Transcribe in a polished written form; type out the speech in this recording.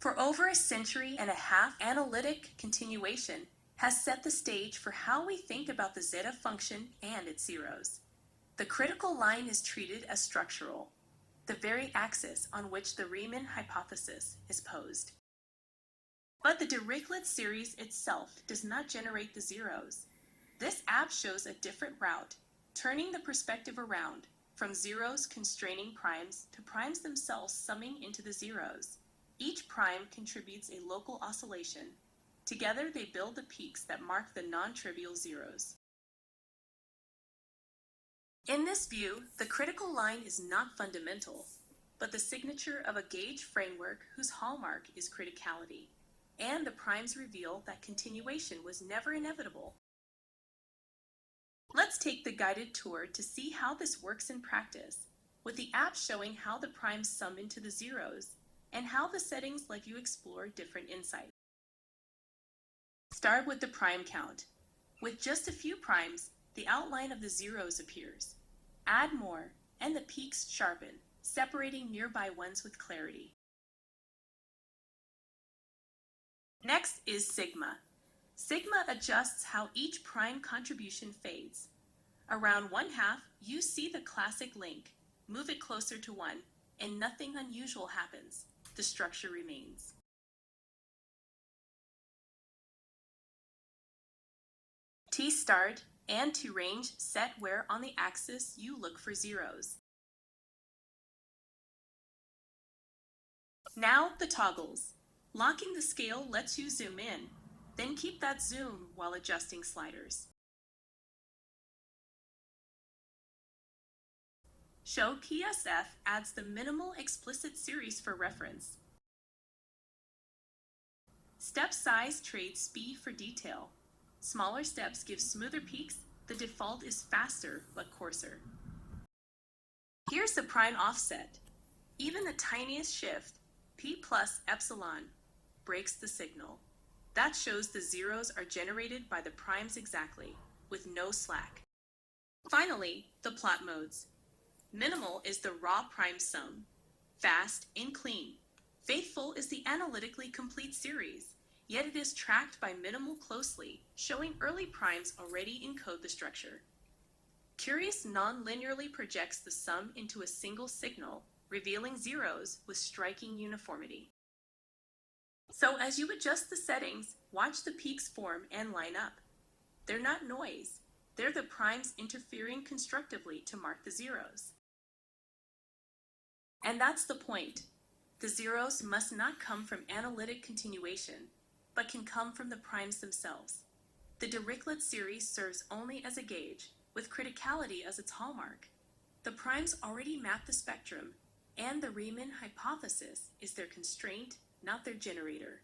For over a century and a half, analytic continuation has set the stage for how we think about the zeta function and its zeros. The critical line is treated as structural, the very axis on which the Riemann hypothesis is posed. But the Dirichlet series itself does not generate the zeros. This app shows a different route, turning the perspective around from zeros constraining primes to primes themselves summing into the zeros. Each prime contributes a local oscillation. Together they build the peaks that mark the non-trivial zeros. In this view, the critical line is not fundamental, but the signature of a gauge framework whose hallmark is criticality, and the primes reveal that continuation was never inevitable. Let's take the guided tour to see how this works in practice, with the app showing how the primes sum into the zeros, and how the settings let you explore different insights. Start with the prime count. With just a few primes, the outline of the zeros appears. Add more, and the peaks sharpen, separating nearby ones with clarity. Next is sigma. Sigma adjusts how each prime contribution fades. Around 1/2, you see the classic link. Move it closer to 1, and nothing unusual happens. The structure remains. T-start and T-range set where on the axis you look for zeros. Now the toggles. Locking the scale lets you zoom in, then keep that zoom while adjusting sliders. Show PSF adds the minimal explicit series for reference. Step size trades speed for detail. Smaller steps give smoother peaks. The default is faster but coarser. Here's the prime offset. Even the tiniest shift, P plus epsilon, breaks the signal. That shows the zeros are generated by the primes exactly, with no slack. Finally, the plot modes. Minimal is the raw prime sum. Fast and clean. Faithful is the analytically complete series, yet it is tracked by minimal closely, showing early primes already encode the structure. Curious non-linearly projects the sum into a single signal, revealing zeros with striking uniformity. So as you adjust the settings, watch the peaks form and line up. They're not noise. They're the primes interfering constructively to mark the zeros. And that's the point. The zeros must not come from analytic continuation, but can come from the primes themselves. The Dirichlet series serves only as a gauge, with criticality as its hallmark. The primes already map the spectrum, and the Riemann hypothesis is their constraint, not their generator.